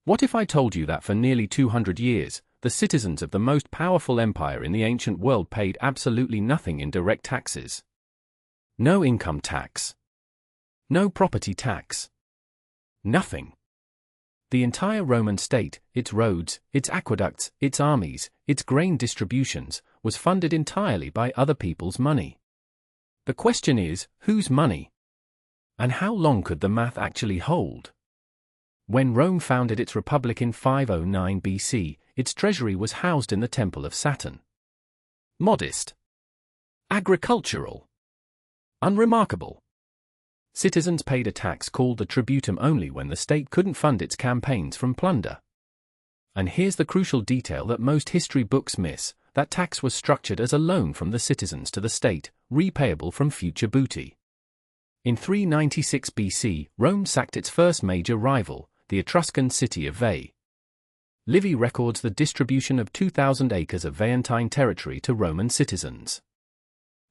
What if I told you that for nearly 200 years, the citizens of the most powerful empire in the ancient world paid absolutely nothing in direct taxes? No income tax. No property tax. Nothing. The entire Roman state, its roads, its aqueducts, its armies, its grain distributions, was funded entirely by other people's money. The question is, whose money? And how long could the math actually hold? When Rome founded its republic in 509 BC, its treasury was housed in the Temple of Saturn. Modest. Agricultural. Unremarkable. Citizens paid a tax called the tributum only when the state couldn't fund its campaigns from plunder. And here's the crucial detail that most history books miss: that tax was structured as a loan from the citizens to the state, repayable from future booty. In 396 BC, Rome sacked its first major rival, the Etruscan city of Veii. Livy records the distribution of 2,000 acres of Veientine territory to Roman citizens.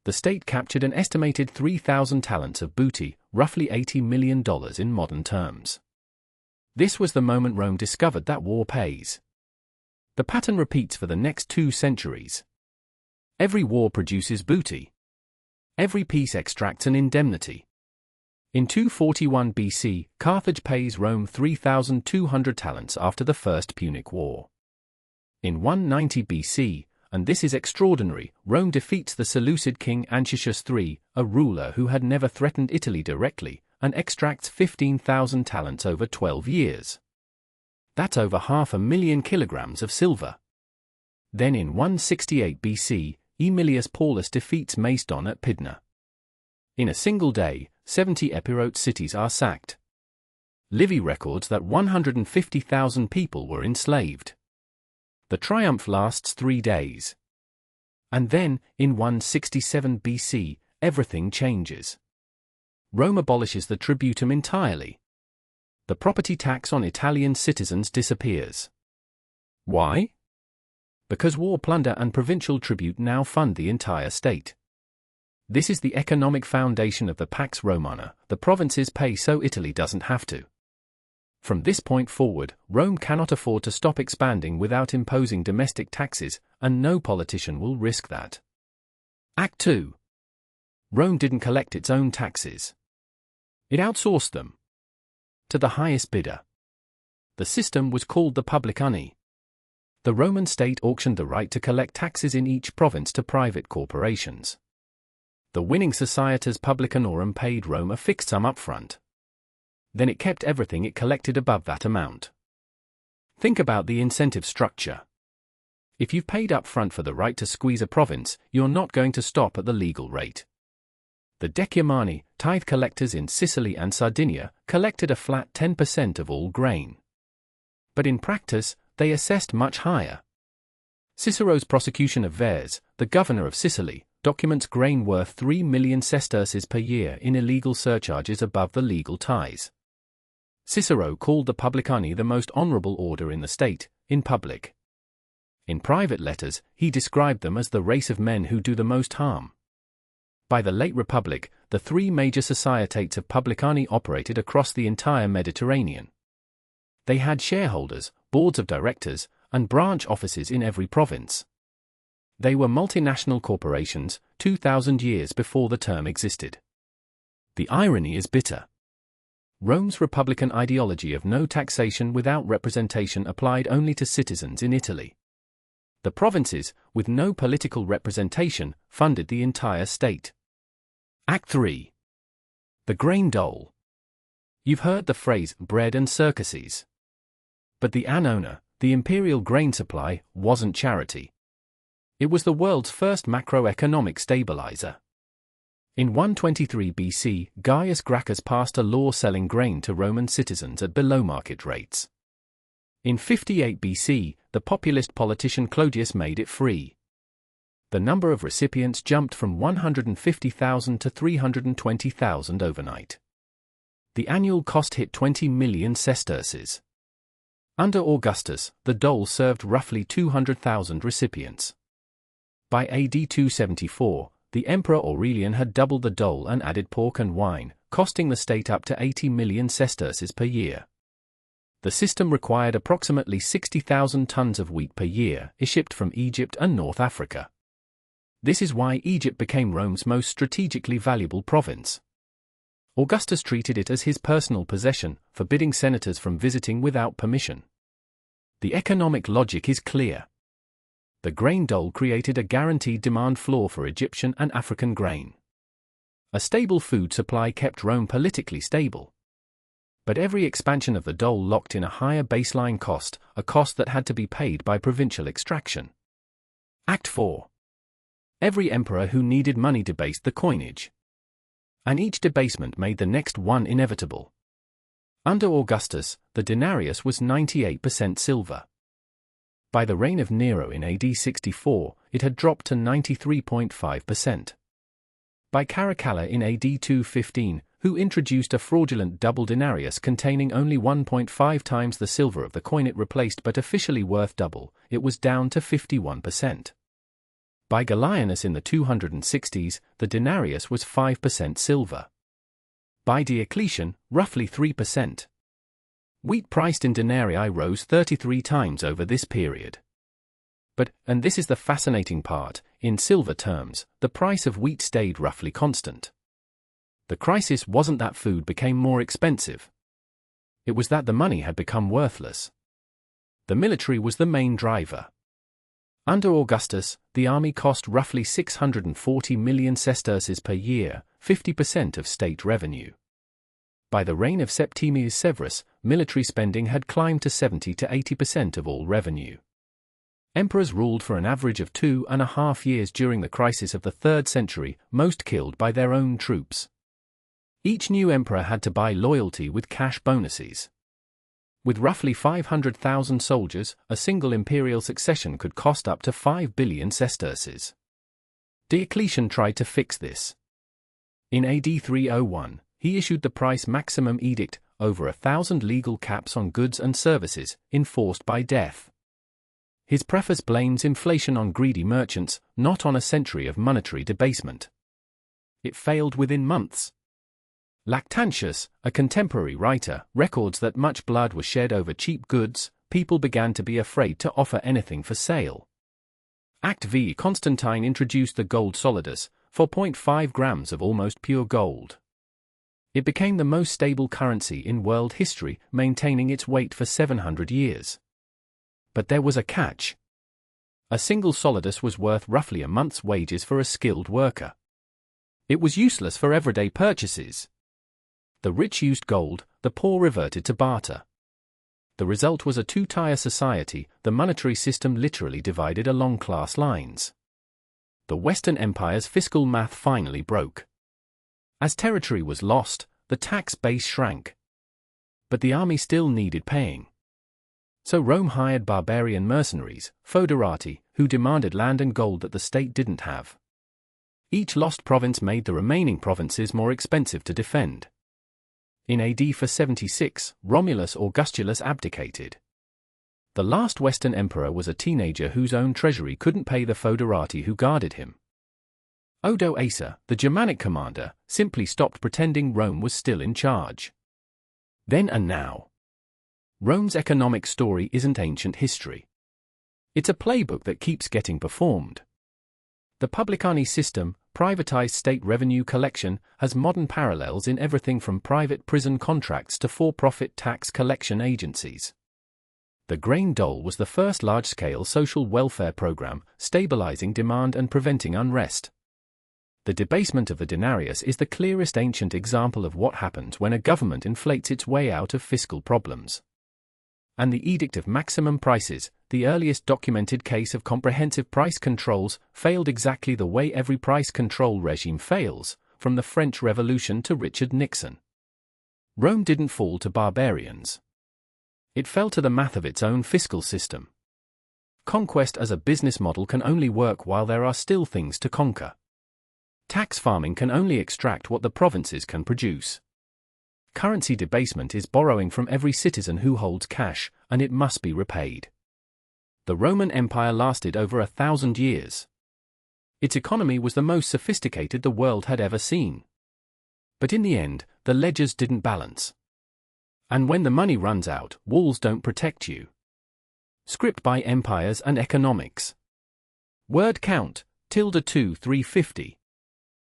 The state captured an estimated 3,000 talents of booty, roughly $80 million in modern terms. This was the moment Rome discovered that war pays. The pattern repeats for the next 2 centuries. Every war produces booty. Every peace extracts an indemnity. In 241 BC, Carthage pays Rome 3,200 talents after the First Punic War. In 190 BC, and this is extraordinary, Rome defeats the Seleucid king Antistius III, a ruler who had never threatened Italy directly, and extracts 15,000 talents over 12 years. That's over 500,000 kilograms of silver. Then in 168 BC, Aemilius Paulus defeats Macedon at Pydna. In a single day, 70 Epirote cities are sacked. Livy records that 150,000 people were enslaved. The triumph lasts 3 days. And then, in 167 BC, everything changes. Rome abolishes the tributum entirely. The property tax on Italian citizens disappears. Why? Because war plunder and provincial tribute now fund the entire state. This is the economic foundation of the Pax Romana. The provinces pay so Italy doesn't have to. From this point forward, Rome cannot afford to stop expanding without imposing domestic taxes, and no politician will risk that. Act 2. Rome didn't collect its own taxes. It outsourced them to the highest bidder. The system was called the publicani. The Roman state auctioned the right to collect taxes in each province to private corporations. The winning societas publicanorum paid Rome a fixed sum upfront. Then it kept everything it collected above that amount. Think about the incentive structure. If you've paid up front for the right to squeeze a province, you're not going to stop at the legal rate. The Decumani, tithe collectors in Sicily and Sardinia, collected a flat 10% of all grain. But in practice, they assessed much higher. Cicero's prosecution of Verres, the governor of Sicily, documents grain worth 3 million sesterces per year in illegal surcharges above the legal tithes. Cicero called the publicani the most honorable order in the state, in public. In private letters, he described them as the race of men who do the most harm. By the late Republic, the 3 major societates of publicani operated across the entire Mediterranean. They had shareholders, boards of directors, and branch offices in every province. They were multinational corporations, 2,000 years before the term existed. The irony is bitter. Rome's republican ideology of no taxation without representation applied only to citizens in Italy. The provinces, with no political representation, funded the entire state. Act 3. The grain dole. You've heard the phrase bread and circuses. But the annona, the imperial grain supply, wasn't charity. It was the world's first macroeconomic stabilizer. In 123 BC, Gaius Gracchus passed a law selling grain to Roman citizens at below market rates. In 58 BC, the populist politician Clodius made it free. The number of recipients jumped from 150,000 to 320,000 overnight. The annual cost hit 20 million sesterces. Under Augustus, the dole served roughly 200,000 recipients. By AD 274, the Emperor Aurelian had doubled the dole and added pork and wine, costing the state up to 80 million sesterces per year. The system required approximately 60,000 tons of wheat per year, shipped from Egypt and North Africa. This is why Egypt became Rome's most strategically valuable province. Augustus treated it as his personal possession, forbidding senators from visiting without permission. The economic logic is clear. The grain dole created a guaranteed demand floor for Egyptian and African grain. A stable food supply kept Rome politically stable. But every expansion of the dole locked in a higher baseline cost, a cost that had to be paid by provincial extraction. Act 4. Every emperor who needed money debased the coinage. And each debasement made the next one inevitable. Under Augustus, the denarius was 98% silver. By the reign of Nero in AD 64, it had dropped to 93.5%. By Caracalla in AD 215, who introduced a fraudulent double denarius containing only 1.5 times the silver of the coin it replaced but officially worth double, it was down to 51%. By Gallienus in the 260s, the denarius was 5% silver. By Diocletian, roughly 3%. Wheat priced in denarii rose 33 times over this period. But, and this is the fascinating part, in silver terms, the price of wheat stayed roughly constant. The crisis wasn't that food became more expensive. It was that the money had become worthless. The military was the main driver. Under Augustus, the army cost roughly 640 million sesterces per year, 50% of state revenue. By the reign of Septimius Severus, military spending had climbed to 70 to 80% of all revenue. Emperors ruled for an average of 2.5 years during the crisis of the 3rd century, most killed by their own troops. Each new emperor had to buy loyalty with cash bonuses. With roughly 500,000 soldiers, a single imperial succession could cost up to 5 billion sesterces. Diocletian tried to fix this. In AD 301, he issued the price maximum edict, over 1,000 legal caps on goods and services, enforced by death. His preface blames inflation on greedy merchants, not on a century of monetary debasement. It failed within months. Lactantius, a contemporary writer, records that much blood was shed over cheap goods. People began to be afraid to offer anything for sale. Act V. Constantine introduced the gold solidus, 4.5 grams of almost pure gold. It became the most stable currency in world history, maintaining its weight for 700 years. But there was a catch. A single solidus was worth roughly a month's wages for a skilled worker. It was useless for everyday purchases. The rich used gold, the poor reverted to barter. The result was a two-tier society. The monetary system literally divided along class lines. The Western Empire's fiscal math finally broke. As territory was lost, the tax base shrank. But the army still needed paying. So Rome hired barbarian mercenaries, foederati, who demanded land and gold that the state didn't have. Each lost province made the remaining provinces more expensive to defend. In AD 476, Romulus Augustulus abdicated. The last Western emperor was a teenager whose own treasury couldn't pay the foederati who guarded him. Odoacer, the Germanic commander, simply stopped pretending Rome was still in charge. Then and now. Rome's economic story isn't ancient history. It's a playbook that keeps getting performed. The publicani system, privatized state revenue collection, has modern parallels in everything from private prison contracts to for-profit tax collection agencies. The grain dole was the first large-scale social welfare program, stabilizing demand and preventing unrest. The debasement of the denarius is the clearest ancient example of what happens when a government inflates its way out of fiscal problems. And the Edict of Maximum Prices, the earliest documented case of comprehensive price controls, failed exactly the way every price control regime fails, from the French Revolution to Richard Nixon. Rome didn't fall to barbarians. It fell to the math of its own fiscal system. Conquest as a business model can only work while there are still things to conquer. Tax farming can only extract what the provinces can produce. Currency debasement is borrowing from every citizen who holds cash, and it must be repaid. The Roman Empire lasted over 1,000 years. Its economy was the most sophisticated the world had ever seen. But in the end, the ledgers didn't balance. And when the money runs out, walls don't protect you. Script by Empires and Economics. Word count, ~2 350.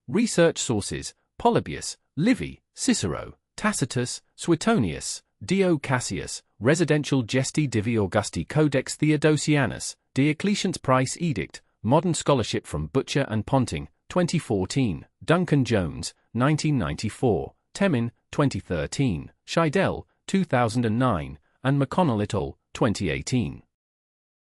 Research sources, Polybius, Livy, Cicero, Tacitus, Suetonius, Dio Cassius, Residential Gesti Divi Augusti Codex Theodosianus, Diocletian's Price Edict, Modern Scholarship from Butcher and Ponting, 2014, Duncan-Jones, 1994, Temin, 2013, Scheidel, 2009, and McConnell et al., 2018.